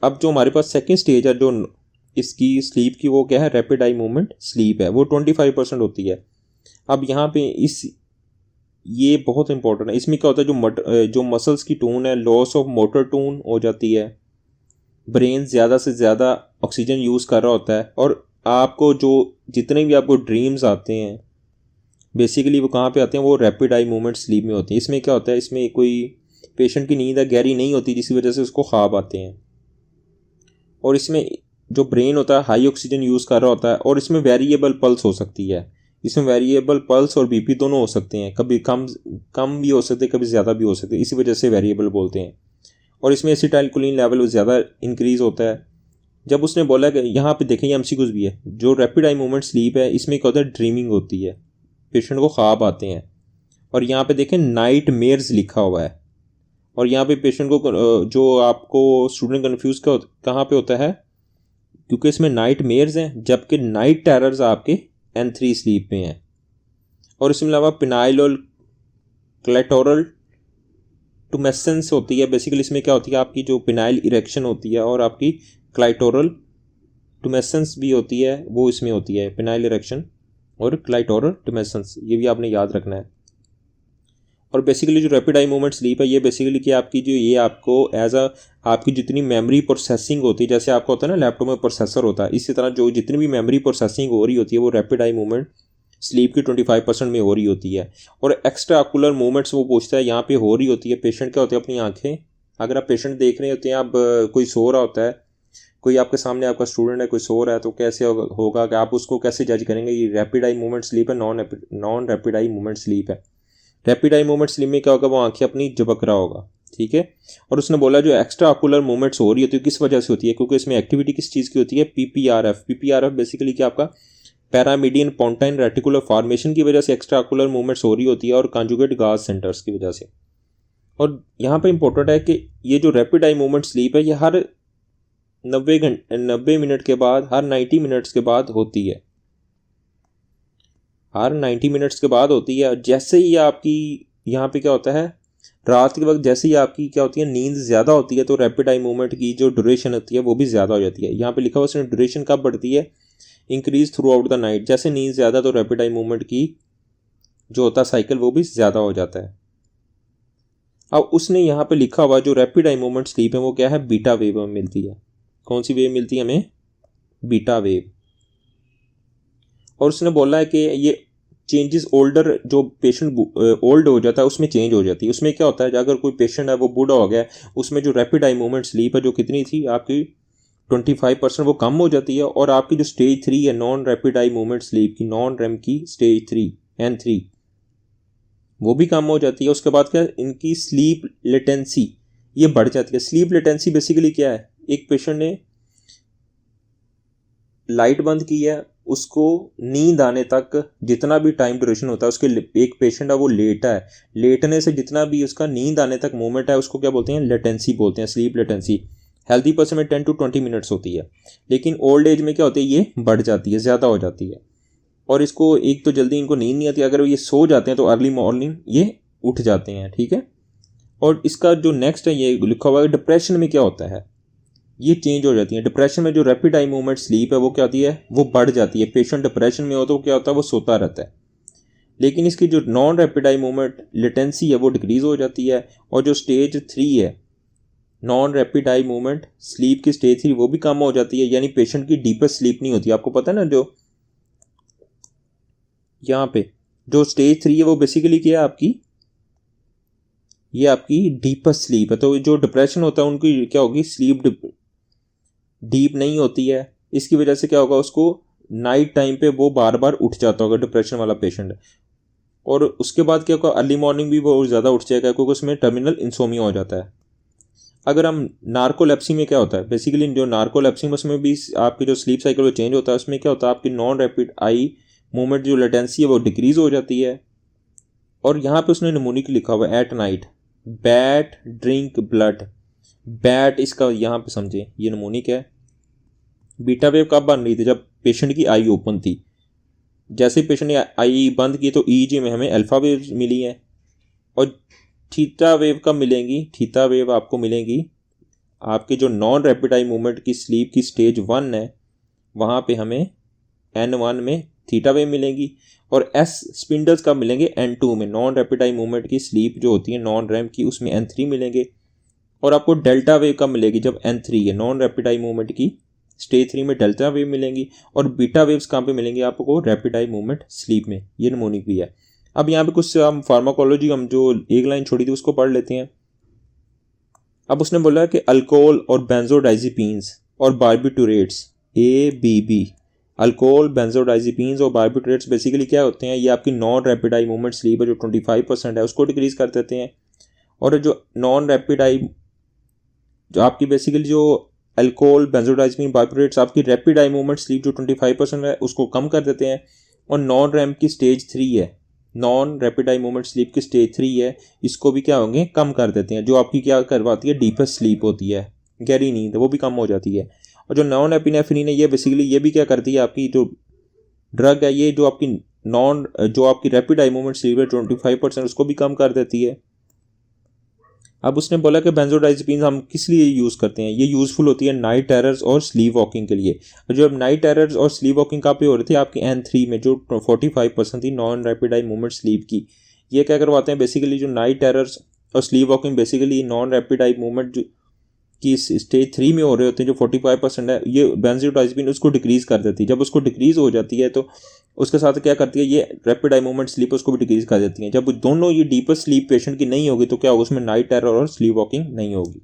अब जो हमारे पास सेकंड स्टेज है जो इसकी स्लीप की, वो क्या है, रैपिड आई मूवमेंट स्लीप है, वो 25% होती है। अब यहाँ पे ये बहुत इंपॉर्टेंट है। इसमें क्या होता है, जो मसल्स की टोन है, लॉस ऑफ मोटर टोन हो जाती है, ब्रेन ज़्यादा से ज़्यादा ऑक्सीजन यूज़ कर रहा होता है, और आपको जो जितने भी आपको ड्रीम्स आते हैं बेसिकली वो कहाँ पे आते हैं, वो रैपिड आई मूवमेंट स्लीप में होते हैं। इसमें क्या होता है, इसमें कोई पेशेंट की नींद गहरी नहीं होती जिसकी वजह से उसको ख्वाब आते हैं, और इसमें जो ब्रेन होता है हाई ऑक्सीजन यूज़ कर रहा होता है, और इसमें वेरिएबल पल्स हो सकती है। इसमें वेरिएबल पल्स और बीपी दोनों हो सकते हैं, कभी कम कम भी हो सकते हैं, कभी ज़्यादा भी हो सकते हैं, इसी वजह से वेरिएबल बोलते हैं। और इसमें एसिटाइलकोलिन लेवल ज़्यादा इंक्रीज़ होता है। जब उसने बोला कि यहाँ पे देखें, ये एमसीक्यूज़ भी है, जो रैपिड आई मूवमेंट स्लीप है इसमें क्या होता है, ड्रीमिंग होती है, पेशेंट को ख्वाब आते हैं। और यहाँ पे देखें नाइट मेयर्स लिखा हुआ है, और यहाँ पे पेशेंट को जो आपको स्टूडेंट कन्फ्यूज कहाँ पे होता है, क्योंकि इसमें नाइट मेयर्स हैं, जबकि नाइट टेरर्स आपके N3 स्लीप में हैं। और इसमें अलावा पिनाइल और क्लेटोरल टुमेसेंस होती है। बेसिकली इसमें क्या होती है, आपकी जो पिनाइल इरेक्शन होती है और आपकी क्लाइटोरल टुमेसेंस भी होती है, वो इसमें होती है, पिनाइल इरेक्शन और क्लाइटोरल टुमेसेंस, ये भी आपने याद रखना है। और बेसिकली जो रैपिड आई मूवमेंट स्लीप है, ये बेसिकली कि आपकी जो ये आपको एज आपकी जितनी मेमोरी प्रोसेसिंग होती है, जैसे आपका होता है ना लैपटॉप में प्रोसेसर होता है, इसी तरह जो जितनी भी मेमोरी प्रोसेसिंग हो रही होती है वो रैपिड आई मूवमेंट स्लीप की 25% में हो रही होती है। और एक्स्ट्रा ऑकुलर मूवमेंट्स वो पूछता है यहाँ पे हो रही होती है। पेशेंट क्या होते हैं, अपनी आंखें, अगर आप पेशेंट देख रहे होते हैं, आप कोई सो रहा होता है, कोई आपके सामने आपका स्टूडेंट है, कोई सो रहा है, तो कैसे होगा कि आप उसको कैसे जज करेंगे ये रैपिड आई मूवमेंट स्लीप है, non rapid eye movement sleep है। रैपिड आई मूवमेंट स्लीप में क्या होगा, वो आंखें अपनी झपक रहा होगा, ठीक है। और उसने बोला जो एक्स्ट्रा ऑकुलर मूवमेंट्स हो रही होती है किस वजह से होती है, क्योंकि इसमें एक्टिविटी किस चीज़ की होती है, पीपीआरएफ बेसिकली क्या आपका पैरामीडियन पोंटाइन रेटिकुलर फॉर्मेशन की वजह से एक्स्ट्रा ऑकुलर मूवमेंट्स हो रही होती है, और कॉन्जुगेट गाज सेंटर्स की वजह से। और यहाँ पे इंपॉर्टेंट है कि ये जो रैपिड आई मूवमेंट स्लीप है ये हर 90 मिनट के बाद, हर 90 मिनट्स के बाद होती है, हर 90 मिनट्स के बाद होती है। जैसे ही आपकी यहाँ पे क्या होता है, रात के वक्त जैसे ही आपकी क्या होती है, नींद ज़्यादा होती है, तो रैपिड आई मूवमेंट की जो ड्यूरेशन होती है वो भी ज़्यादा हो जाती है। यहाँ पे लिखा हुआ उसने ड्यूरेशन कब बढ़ती है, increase through out the night. जैसे नींद ज़्यादा तो रैपिड आई मूवमेंट की जो होता है साइकिल वो भी ज़्यादा हो जाता है। अब उसने यहाँ पे लिखा हुआ जो रैपिड आई मूवमेंट स्लीप है वो क्या है, बीटा वेव में मिलती है। कौन सी वेव मिलती है हमें, बीटा वेव। और उसने बोला है कि ये चेंजेस ओल्डर, जो पेशेंट ओल्ड हो जाता है उसमें चेंज हो जाती है। उसमें क्या होता है, अगर कोई पेशेंट है वो बूढ़ा हो गया, उसमें जो रैपिड आई मूवमेंट स्लीप है जो कितनी थी आपकी 25% वो कम हो जाती है, और आपकी जो स्टेज 3 है non rapid eye movement sleep की, नॉन रेम की स्टेज 3 N3 वो भी कम हो जाती है। उसके बाद क्या, इनकी स्लीप लेटेंसी ये बढ़ जाती है। स्लीप लेटेंसी बेसिकली क्या है, एक पेशेंट ने लाइट बंद की है, उसको नींद आने तक जितना भी टाइम ड्यूरेशन होता है, उसके एक पेशेंट है वो लेटा है, लेटने से जितना भी उसका नींद आने तक मोमेंट है उसको क्या बोलते हैं, लेटेंसी बोलते हैं, स्लीप लेटेंसी। हेल्दी पर्सन में 10 to 20 मिनट्स होती है, लेकिन ओल्ड एज में क्या होती है, ये बढ़ जाती है, ज़्यादा हो जाती है। और इसको एक तो जल्दी इनको नींद नहीं आती, अगर ये सो जाते हैं तो अर्ली मॉर्निंग ये उठ जाते हैं, ठीक है। और इसका जो नेक्स्ट है ये लिखा हुआ है, डिप्रेशन में क्या होता है, ये चेंज हो जाती है। डिप्रेशन में जो रैपिड आई मूवमेंट स्लीप है वो क्या होती है, वो बढ़ जाती है। पेशेंट डिप्रेशन में हो तो क्या होता है, वो सोता रहता है। लेकिन इसकी जो non rapid eye movement latency है वो डिक्रीज हो जाती है। और जो स्टेज 3 है non rapid eye movement sleep की स्टेज 3 वो भी कम हो जाती है, यानी पेशेंट की डीपेस्ट स्लीप नहीं होती। आपको पता है ना, जो यहाँ पे जो स्टेज 3 है वो बेसिकली क्या है आपकी, ये आपकी डीपेस्ट स्लीप है। तो जो डिप्रेशन होता है उनकी क्या होगी, स्लीप डीप नहीं होती है। इसकी वजह से क्या होगा, उसको नाइट टाइम पे वो बार बार उठ जाता होगा डिप्रेशन वाला पेशेंट। और उसके बाद क्या होगा, अर्ली मॉर्निंग भी बहुत ज़्यादा उठ जाएगा, क्योंकि उसमें टर्मिनल इंसोमिया हो जाता है। अगर हम नार्कोलेप्सी में क्या होता है, बेसिकली जो नार्कोलेप्सी में उसमें भी आपकी जो स्लीप साइकिल वो चेंज होता है। उसमें क्या होता है, आपकी नॉन रैपिड आई मूवमेंट जो लेटेंसी है वो डिक्रीज हो जाती है। और यहाँ पे उसने निमोनिक लिखा हुआ है at night bat drink blood. Bat इसका यहाँ पे समझे, ये निमोनिक है। बीटा वेव कब बन रही थी, जब पेशेंट की आई ओपन थी। जैसे पेशेंट ने आई बंद की तो ईजी में हमें अल्फा वेव मिली है। और थीटा वेव कब मिलेंगी, थीटा वेव आपको मिलेंगी आपके जो नॉन रैपिड आई मूवमेंट की स्लीप की स्टेज 1 है वहाँ पे हमें N1 में थीटा वेव मिलेंगी और S स्पिंडल्स कब मिलेंगे N2 में। नॉन रैपिड आई मूवमेंट की स्लीप जो होती है नॉन रैम की उसमें N3 मिलेंगे और आपको डेल्टा वेव कब मिलेगी जब N3 है। नॉन रैपिड आई मूवमेंट की स्टेज 3 में डेल्टा वेव मिलेंगी और बीटा वेव्स कहाँ पे मिलेंगी आपको रैपिड आई मूवमेंट स्लीप में। ये निमोनिक भी है। अब यहाँ पे कुछ हम फार्माकोलॉजी हम जो एक लाइन छोड़ी थी उसको पढ़ लेते हैं। अब उसने बोला कि अल्कोहल और बेंजोडाइजिपीन्स और बार्बिटूरेट्स ABB, अल्कोहल बेंजोडाइजिपीन्स और बार्बिटूरेट्स बेसिकली क्या होते हैं, ये आपकी non rapid eye movement sleep है जो 25% है उसको डिक्रीज कर देते हैं। और जो नॉन रैपिड आई जो आपकी बेसिकली जो अल्कोहल बेंजोडाइजिपीन बार्बिटूरेट्स आपकी रैपिड आई मूवमेंट स्लीप जो 25% है उसको कम कर देते हैं। और नॉन रैम की स्टेज 3 है, non rapid eye movement sleep की स्टेज 3 है, इसको भी क्या होंगे कम कर देते हैं। जो आपकी क्या करवाती है डीपेस्ट स्लीप होती है, गहरी नींद, वो भी कम हो जाती है। और जो नॉन एपिनेफ्रिन है ये बेसिकली ये भी क्या करती है आपकी जो ड्रग है ये जो आपकी रैपिड आई मूवमेंट स्लीप है 25% उसको भी कम कर देती है। अब उसने बोला कि बेंजोडाइजिपीन्स हम किस लिए यूज़ करते हैं, ये यूज़फुल होती है नाइट टेरर्स और स्लीप वॉकिंग के लिए। जो अब नाइट टेरर्स और स्लीप वॉकिंग कहाँ पे हो रही थी आपकी N3 में जो 45% थी non rapid eye movement sleep की। ये क्या करवाते हैं बेसिकली जो नाइट टेरर्स और sleep walking basically non rapid eye movement की स्टेज 3 में हो रहे होते हैं जो 45% है, ये बेंजोडाइजिपीन उसको डिक्रीज़ कर देती है। जब उसको डिक्रीज़ हो जाती है तो उसके साथ क्या करती है ये रैपिड आई मूवमेंट स्लीप उसको भी डिक्रीज़ कर देती है। जब दोनों ये डीपर स्लीप पेशेंट की नहीं होगी तो क्या होगा उसमें नाइट टेरर और स्लीप वॉकिंग नहीं होगी।